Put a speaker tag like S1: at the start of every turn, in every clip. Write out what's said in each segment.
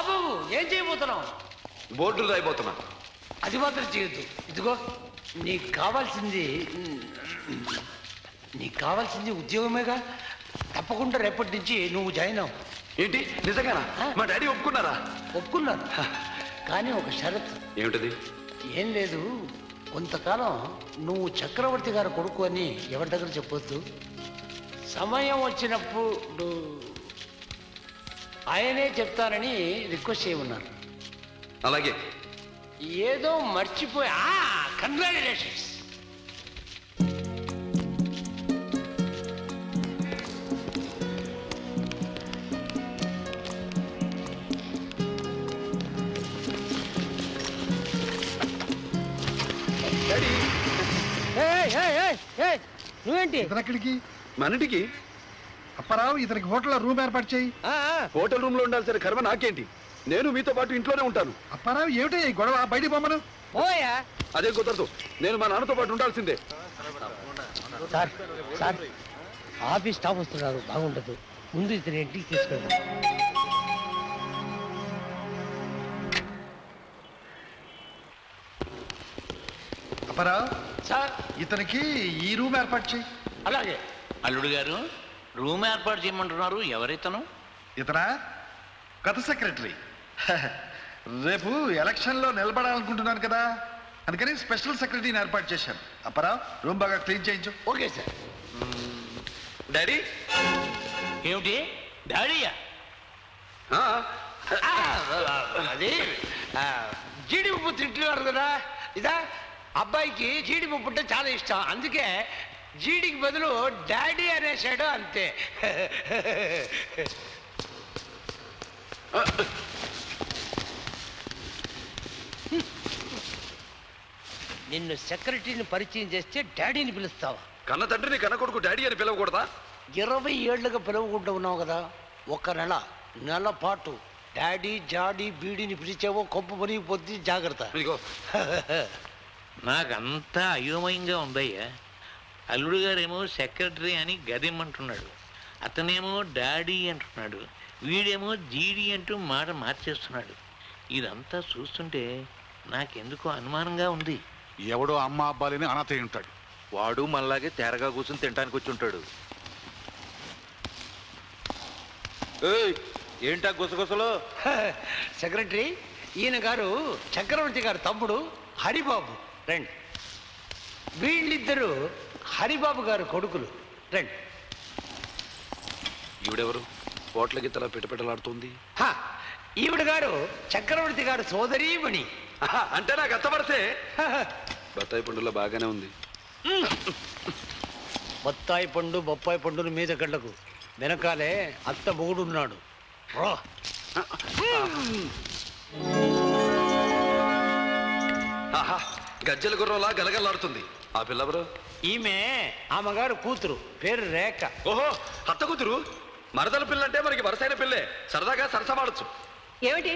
S1: బాబు ఏం చేయబోతున్నావు?
S2: బోర్డులు రాయిపోతున్నా.
S1: అది మాత్రం చేయొద్దు. ఇదిగో నీకు కావాల్సింది ఉద్యోగమేగా. తప్పకుండా రేపటి నుంచి నువ్వు జాయిన్ అవ్వు.
S2: ఏంటి నిజంగానా? మా డాడీ ఒప్పుకున్నారా?
S1: ఒప్పుకున్నాను, కానీ ఒక షరతు.
S2: ఏమిటది?
S1: ఏం లేదు, కొంతకాలం నువ్వు చక్రవర్తి గారు కొడుకు అని ఎవరి దగ్గర చెప్పొద్దు. సమయం వచ్చినప్పుడు ఆయనే చెప్తానని రిక్వెస్ట్ చేయమన్నారు.
S2: అలాగే.
S1: ఏదో మర్చిపోయా. కంగ్రాచులేషన్స్. నువ్వేంటి
S3: ఇతనెక్కడికి?
S2: మనిటికి.
S3: అప్పారావు, ఇతనికి హోటల్లో రూమ్ ఏర్పాటు చేయి.
S2: హోటల్ రూమ్ లో ఉండాల్సిన కర్మ నాకేంటి? నేను మీతో పాటు ఇంట్లోనే ఉంటాను.
S3: అప్పారావు, ఏమిటి గొడవ? బయటికి పొమ్మను.
S1: ఓయా,
S2: అదే కుదరదు. నేను మా నాన్నతో పాటు ఉండాల్సిందే.
S1: సార్ సార్, ఆఫీస్ స్టాఫ్ వస్తున్నారు, బాగుండదు. ముందు ఇతని ఇంటికి తీసుకెళ్తాం.
S3: అప్పారావు
S1: సార్,
S3: ఇతనికి ఈ రూమ్ ఏర్పాటు చేయి.
S1: అలాగే.
S4: అల్లుడు గారు, రూమ్ ఏర్పాటు చేయమంటున్నారు. ఎవరితను?
S3: ఇతనా గత సెక్రటరీ. రేపు ఎలక్షన్లో నిలబడాలనుకుంటున్నాను కదా, అందుకని స్పెషల్ సెక్రటరీని ఏర్పాటు చేశాను. అప్పారావు, రూమ్ బాగా క్లీన్ చేయించు.
S1: Okay sir.
S2: డాడీ.
S4: ఏమిటి డాడీయా?
S1: అది జీడిపప్పు తింటున్నారు కదా, ఇదా అబ్బాయికి జీడిపప్పు అంటే చాలా ఇష్టం, అందుకే జీడికి బదులు డాడీ అనేసాడు, అంతే. నిన్ను సెక్రటరీని పరిచయం చేస్తే డాడీని పిలుస్తావా?
S2: కన్న తండ్రిని కన్న కొడుకు డాడీ అని పిలవకూడదా?
S1: 20 ఏళ్లుగా పిలవకుండా ఉన్నావు కదా, ఒక నెల పాటు డాడీ జాడీ బీడీని పిలిచావో కొంప మునిగిపోద్ది, జాగ్రత్త.
S4: నాకంతా అయోమయంగా ఉందయ్యా. అల్లుడు గారేమో సెక్రటరీ అని గదిమ్మంటున్నాడు, అతనేమో డాడీ అంటున్నాడు, వీడేమో జీడీ అంటూ మాట మార్చేస్తున్నాడు. ఇదంతా చూస్తుంటే నాకెందుకో అనుమానంగా ఉంది.
S5: ఎవడో అమ్మ అబ్బాలని అనాథ ఉంటాడు.
S6: వాడు మనలాగే తేరగా కూర్చుని తినడానికి వచ్చి ఉంటాడు. ఏంటా గుసగుసలో?
S1: సెక్రటరీ, ఈయన గారు చక్రవర్తి గారు తమ్ముడు హరిబాబు, రండి. వీళ్ళిద్దరూ హరిబాబు గారు కొడుకులు, రండి.
S2: ఈవిడెవరు? హోటల్ గిత్తలా పిటపిటలాడుతుంది.
S1: ఈవిడ గారు చక్రవర్తి గారు సోదరీమణి.
S2: అంటే నాకు అత్తపడితే బత్తాయి పండులో బాగానే ఉంది.
S1: బత్తాయి పండు బొప్పాయి పండుని మీద గడ్లకు వెనకాలే అత్త మొగుడున్నాడు.
S2: గజ్జల గుర్రంలా గలగలాడుతుంది. ఆ పిల్లెవరు?
S1: ఈమె ఆమెగారు కూతురు, పేరు రేఖ.
S2: ఓహో, అత్త కూతురు. మరదల పిల్లంటే మనకి వరసైన పిల్లే, సరదాగా సరసమాడచ్చు.
S7: ఏమిటి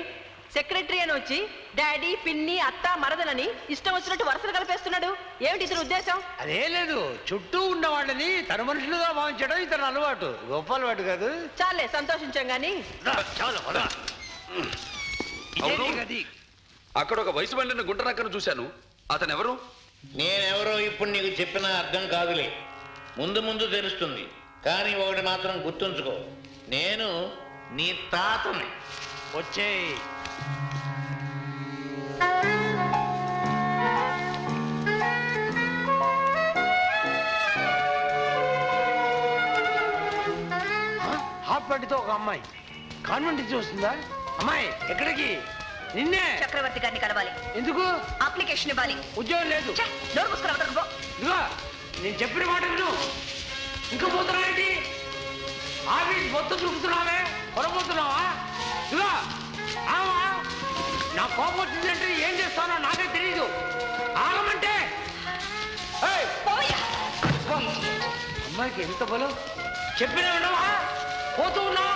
S7: సెక్రటరీ అని వచ్చి డాడీ పిన్ని అత్త మరదలని ఇష్టం వచ్చినట్టు వరుసలు కలిపేస్తున్నాడు? ఏమిటి ఇతని ఉద్దేశం?
S1: అదే లేదు, చుట్టూ ఉన్న వాళ్ళని తన మనుషులుగా భావించడం ఇతను అలవాటు, గొప్ప అలవాటు కాదు.
S7: చాలే, సంతోషించాం గాని.
S2: అక్కడ ఒక వయసు పండిన గుంటనక్కను చూశాను, అతను ఎవరు?
S4: నేనెవరో ఇప్పుడు నీకు చెప్పినా అర్థం కాదులే, ముందు ముందు తెలుస్తుంది. కానీ ఒకటి మాత్రం గుర్తుంచుకో, నేను నీ తాతని.
S1: వచ్చేయ్. హాఫ్ పట్టితో ఒక అమ్మాయి కాన్వెంట్ నుంచి వస్తుందా? అమ్మాయి ఎక్కడికి? నిన్నే.
S7: చక్రవర్తి గారిని కలవాలి.
S1: ఎందుకు?
S7: అప్లికేషన్ ఇవ్వాలి.
S1: ఉద్యోగం లేదు.
S7: డోర్ మూసుకుని అవతలకు పో.
S1: ఇదిగో నేను చెప్పిన మాట విను. ఇంకా పోతున్నావేంటి? ఆఫీస్ మొత్తం చూపుతున్నావే, పొరపోతున్నావా? ఇదిగో ఆమా, నా కోపం వచ్చిందంటే ఏం చేస్తానో నాకే తెలీదు. ఆగమంటే అమ్మాయికి ఎంత బలం, చెప్పినా వినవా? పోతూ ఉన్నావు.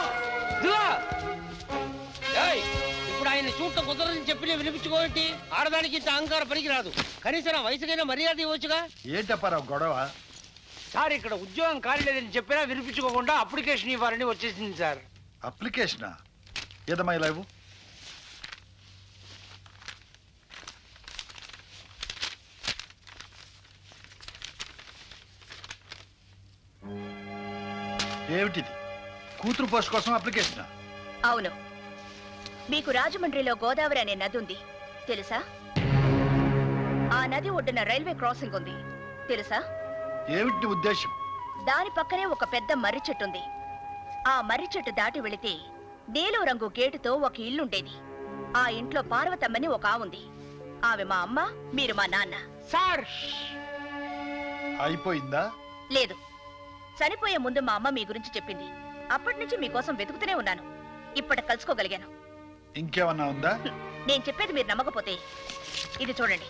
S1: ఇప్పుడు ఆయన చూడటం కుదరదని చెప్పి వినిపించుకోవేంటి? ఆడదానికి ఇంత అహంకారం పనికిరాదు. కనీసం నా వయసుకైనా మర్యాద ఇవ్వచ్చుగా.
S3: ఏంటప్పారావు గొడవ?
S1: సార్, ఇక్కడ ఉద్యోగం కాలేదని చెప్పినా వినిపించుకోకుండా అప్లికేషన్ ఇవ్వాలని వచ్చేసింది సార్.
S3: అప్లికేషనా? ఏదమ్మా ఇలా ఇవ్వు. ఏమిటిది? కూతురు పోస్ట్ కోసం అప్లికేషన్?
S8: అవును. మీకు రాజమండ్రిలో గోదావరి అనే నది ఉంది తెలుసా? ఆ నది ఒడ్డున రైల్వే క్రాసింగ్ ఉంది తెలుసా?
S3: ఏమిటి ఉద్దేశం?
S8: దాని పక్కనే ఒక పెద్ద మర్రి చెట్టు ఉంది. ఆ మర్రి చెట్టు దాటి వెళితే నీలం రంగు గేటుతో ఒక ఇల్లుండేది. ఆ ఇంట్లో పార్వతమ్మని ఒక ఆవుంది. ఆమె మా అమ్మ, మీరు మా నాన్న.
S1: సార్
S3: అయిపోయిందా?
S8: లేదు, చనిపోయే ముందు మా అమ్మ మీ గురించి చెప్పింది. అప్పటి నుంచి మీకోసం వెతుకుతూనే ఉన్నాను. ఇప్పటి కలుసుకోగలిగాను.
S3: ఇంకేమన్నా ఉందా?
S8: నేను చెప్పేది మీరు నమ్మకపోతే ఇది చూడండి.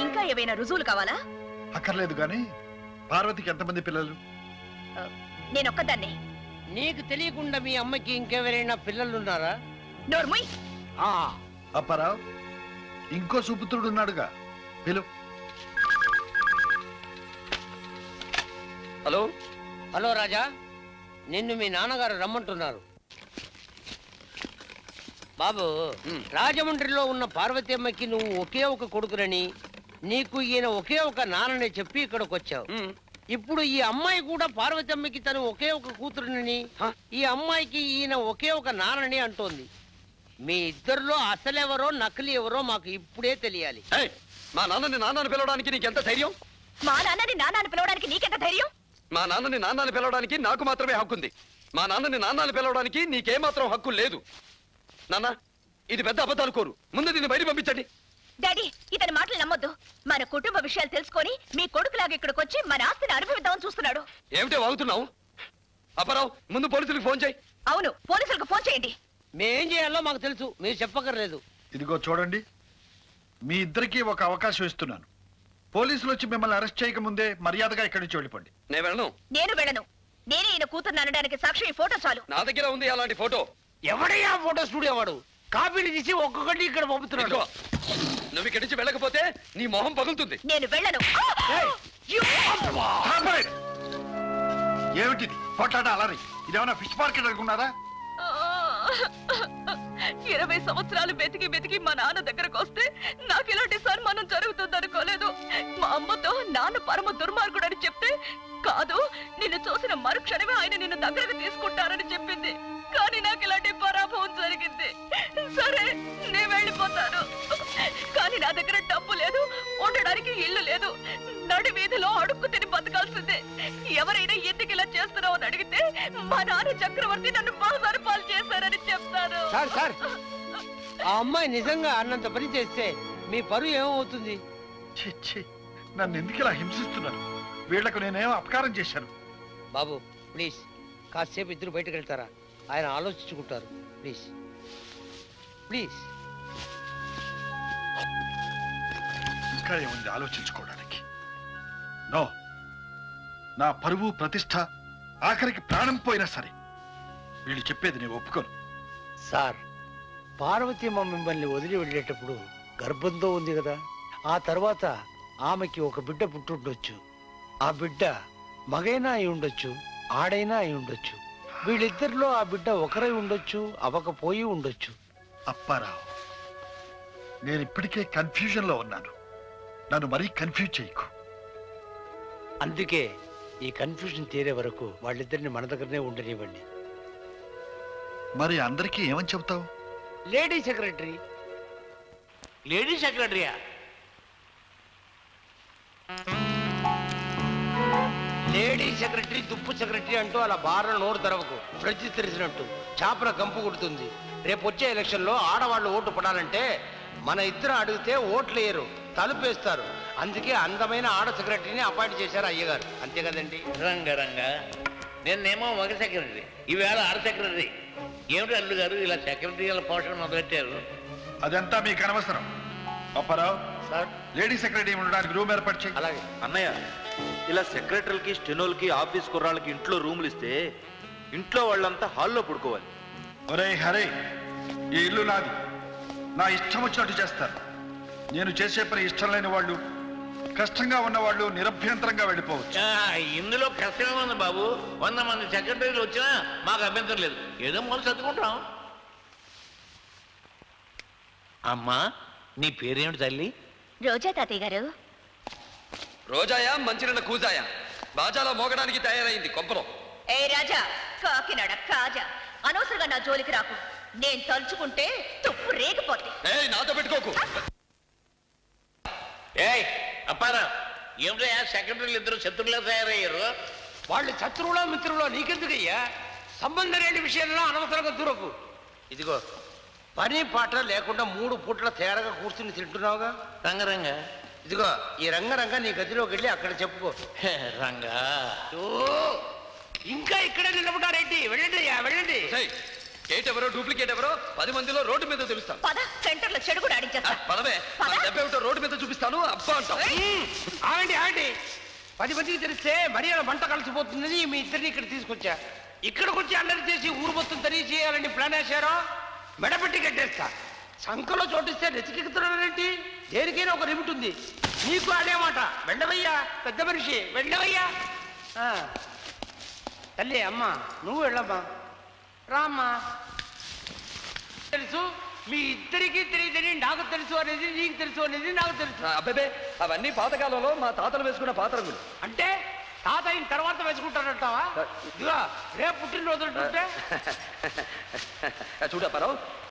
S8: ఇంకా ఏవైనా రుజువులు కావాలా?
S3: అక్కర్లేదు గాని పార్వతికి ఎంతమంది పిల్లలు?
S8: నేనొక్కదాన్నే.
S1: నీకు తెలియకుండా మీ అమ్మకి ఇంకెవరైనా పిల్లలున్నారా?
S8: నోర్ముయ్.
S3: అప్పారావు, ఇంకో సుపుత్రుడు ఉన్నాడుగా, పిలు.
S2: హలో
S1: హలో రాజా, నిన్ను మీ నాన్నగారు రమ్మంటున్నారు. బాబు, రాజమండ్రిలో ఉన్న పార్వతి అమ్మకి నువ్వు ఒకే ఒక కొడుకునని, నీకు ఈయన ఒకే ఒక నాన్నని చెప్పి ఇక్కడికి వచ్చావు. ఇప్పుడు ఈ అమ్మాయి కూడా పార్వతి అమ్మకి తను ఒకే ఒక కూతురునని, ఈ అమ్మాయికి ఈయన ఒకే ఒక నాన్నని అంటోంది. మీ ఇద్దరిలో అసలెవరో నకిలీ ఎవరో మాకు ఇప్పుడే తెలియాలి.
S2: మా నాన్నని నాన్నని పిలవడానికి నీకెంత ధైర్యం?
S8: మా నాన్నని నాన్నని పిలవడానికి నీకెంత ధైర్యం?
S2: మా నాన్నని నాన్నని పిలవడానికి నాకు మాత్రమే హక్కుంది. మా నాన్నని నాన్నని పిలవడానికి నీకేమాత్రం హక్కు లేదు. నాన్న, ఇది పెద్ద అబద్ధాలు కోరు. ముందు దీన్ని బయట పంపించండి.
S8: డాడీ, ఇతని మాటలు నమ్మొద్దు. మన కుటుంబ విషయాలు తెలుసుకొని మీ కొడుకులాగా ఇక్కడికి వచ్చి మన ఆస్తిని అనుభవిద్దామని చూస్తున్నాడు.
S2: ఏమిటే వాగుతున్నావు? అప్పారావు, ముందు పోలీసులకు ఫోన్ చేయి.
S8: అవును, పోలీసులకు ఫోన్ చేయండి.
S1: మేమేం చేయాలో మాకు తెలుసు, మీరు చెప్పక్కర్లేదు.
S3: ఇదిగో చూడండి, మీ ఇద్దరికి ఒక అవకాశం ఇస్తున్నాను. పోలీసులు వచ్చి మిమ్మల్ని అరెస్ట్ చేయకముందే మర్యాదగా ఇక్కడి నుంచి వెళ్ళిపోండి.
S2: నేను వెళ్ళను.
S8: నేను వెళ్ళను. నేనే ఈయన కూతురు అనడానికి సాక్షి ఈ ఫోటో చాలు.
S2: నా దగ్గర ఉంది అలాంటి ఫోటో.
S1: ఎవడయ్యా ఫోటో స్టూడియో వాడు? కాపీలు తీసి ఒక్కొక్కటి ఇక్కడ పంపుతున్నాడు.
S2: నువ్వు ఇక్కడి నుంచి వెళ్ళకపోతే నీ మొహం పగులుతుంది.
S8: నేను వెళ్ళను.
S3: ఏమిటిది పోట్లాట అలరి? ఇదేమన్నా ఫిష్ మార్కెట్ అనుకున్నారా?
S7: 20 సంవత్సరాలు వెతికి మా నాన్న దగ్గరకు వస్తే నాకు ఇలాంటి సన్మానం జరుగుతుంది అనుకోలేదు. మా అమ్మతో నాన్న పరమ దుర్మార్గుడని చెప్తే, కాదు నిన్ను చూసిన మరుక్షణమే ఆయన నిన్ను దగ్గరకు తీసుకుంటారని చెప్పింది. కానీ నాకు ఇలాంటి పరాభవం జరిగింది. సరే, నేను వెళ్ళిపోతాను. కానీ నా దగ్గర డబ్బు లేదు, ఉండడానికి ఇల్లు లేదు. నడి వీధిలో అడుక్కు తిని బతకాల్సిందే. ఎవరైనా ఎందుకు ఇలా చేస్తున్నావు అని అడిగితే మా నాన్న చక్రవర్తి నన్ను బాగా పాలు చేశారని చెప్తాను.
S1: సార్, ఆ అమ్మాయి నిజంగా అన్నంత పని చేస్తే మీ పరువు ఏమవుతుంది?
S3: ఛీ, నన్ను ఎందుకు ఇలా హింసిస్తున్నారు? వీళ్లకు నేనేం అపకారం చేశాను?
S1: బాబు ప్లీజ్, కాసేపు ఇద్దరు బయటకు వెళ్తారా? ఆయన ఆలోచించుకుంటారు. Please please.
S3: ఇంకా ఏముంది ఆలోచించుకోవడానికి? నో, నా పరువు ప్రతిష్ట ఆఖరికి ప్రాణం పోయినా సరే వీళ్ళు చెప్పేది నేను ఒప్పుకోను.
S1: సార్, పార్వతీమ్మ మిమ్మల్ని వదిలి వెళ్ళేటప్పుడు గర్భంతో ఉంది కదా. ఆ తర్వాత ఆమెకి ఒక బిడ్డ పుట్టుండొచ్చు. ఆ బిడ్డ మగైనా అయి ఉండొచ్చు, ఆడైనా అయి ఉండొచ్చు. వీళ్ళిద్దరిలో ఆ బిడ్డ ఒకరై ఉండొచ్చు, అవకపోయి ఉండొచ్చు.
S3: అప్పారావు, నేను ఇప్పటికే కన్ఫ్యూజన్ లో ఉన్నాను. నన్ను మరీ కన్ఫ్యూజ్ చేయకు.
S1: అందుకే ఈ కన్ఫ్యూజన్ తీరే వరకు వాళ్ళిద్దరిని మన దగ్గరనే ఉండనివ్వండి.
S3: మరి అందరికీ ఏమని చెబుతావు?
S1: Lady secretary.
S4: లేడీ సెక్రటరీయా?
S1: లేడీ సెక్రటరీ, దుప్పు సెక్రటరీ అంటూ అలా బార నోరు తెరవకు. ఫ్రిడ్జ్ తెరిచినట్టు చాపర కంపు కొడుతుంది. రేపు వచ్చే ఎలక్షన్లో ఆడవాళ్ళు ఓటు పడాలంటే మన ఇద్దరు అడిగితే ఓట్లు వేయరు, తలుపేస్తారు. అందుకే అందమైన ఆడ సెక్రటరీని అపాయింట్ చేశారు అయ్యగారు. అంతే కదండి?
S4: రంగరంగా, నిన్నేమో మగ సెక్రటరీ, ఈవేళ ఆడ సెక్రటరీ. ఏమిటి అల్లు గారు ఇలా సెక్రటరీల పోషణ మొదలెట్టారు?
S3: అదంతా మీకు అనవసరం. అప్పారావు,
S1: సార్.
S3: లేడీ సెక్రటరీ ఉండడానికి రూమ్ ఏర్పాటు చేయి.
S1: అలాగే
S6: అన్నయ్య, ఇలా సెక్రటరీలకి, స్టెనోలకి, ఆఫీస్ కుర్రాళ్ళకి ఇంట్లో రూములు ఇస్తే ఇంట్లో వాళ్ళంతా హాల్లో పడుకోవాలి.
S3: ఒరే హరే, ఈ ఇల్లు నాది. నా ఇష్టం వచ్చినట్టు చేస్తారు. నేను చేసే పని ఇష్టం లేని వాళ్ళు, కష్టంగా ఉన్నవాళ్ళు నిరభ్యంతరంగా వెళ్ళిపోవచ్చు.
S4: ఇందులో కష్టమే ఉంది బాబు. 100 మంది సెక్రటరీలు వచ్చినా మాకు అభ్యంతరం లేదు. ఏదో మొదలు చదువుకుంటాం. అమ్మా, నీ పేరేమిటి తల్లి?
S8: రోజా తాతయ్య గారు.
S2: రోజాయా మంచినీళ్ళ కూజాయా బాజాలో మోగడానికి తయారైంది కొంపలో.
S8: ఏ రాజా, కాకినాడ కాజా, అనవసరంగా నా జోలికి రాకు. నేను తలుచుకుంటే తుప్పు రేగిపోతే.
S2: నాతో పెట్టుకోకు.
S4: ఏయ్ అప్పారా, ఏమిటయ్యా సెక్రటరీలు ఇద్దరు శత్రువులా తయారయ్యారు?
S1: వాళ్ళు శత్రువులో మిత్రులో నీకెందుకయ్యా? సంబంధం లేని విషయంలో అనవసరంగా దూరకు. ఇదిగో పని పాట లేకుండా 3 పూట్ల తేరగా కూర్చుని తింటున్నావుగా
S4: రంగరంగ.
S1: ఇదిగో ఈ రంగరంగ నీ గదిలోకి వెళ్ళి అక్కడ చెప్పుకో.
S4: రంగా
S1: ఇంకా ఇక్కడే నిలబడ్డారేంటి? వెళ్ళండి అయ్యా వెళ్ళండి.
S2: గేట్ ఎవరో డూప్లికేట్ ఎవరో 10 మందిలో రోడ్డు మీద తెలుస్తాను.
S8: పద, సెంటర్ లో చెడు కూడా ఆడించేస్తా.
S2: పదవే, దెబ్బేమిటో రోడ్డు మీద చూపిస్తాను. అబ్బా అంటావు.
S1: ఆగండి 10 మందికి తెలిస్తే మరి అలా మంట కలిసిపోతుందని మీ ఇద్దరిని ఇక్కడ తీసుకొచ్చా. ఇక్కడికి వచ్చి అల్లరి చేసి ఊరు మొత్తం తెలియచేయాలని ప్లాన్ వేశారో మెడపెట్టి కట్టేస్తా. సంఖలో చోటిస్తే రెచ్చికెక్కుతున్నారేంటి? దేనికైనా ఒక లిమిట్ ఉంది. నీకు అదే మాట. వెళ్ళవయ్యా పెద్ద మనిషి, వెళ్ళవయ్యా. తల్లి అమ్మ నువ్వు వెళ్ళమ్మా, రామ్మా. తెలుసు మీ ఇద్దరికీ తెలియదని నాకు తెలుసు అనేది నీకు తెలుసు అనేది నాకు తెలుసు.
S2: అబ్బాబే అవన్నీ పాతకాలంలో మా తాతలు వేసుకున్న పాత్రలు.
S1: అంటే తాత అయిన తర్వాత వేసుకుంటానంటావా? ఇదిగో రేపు పుట్టినరోజు అంటే
S2: చూడప్పారావు,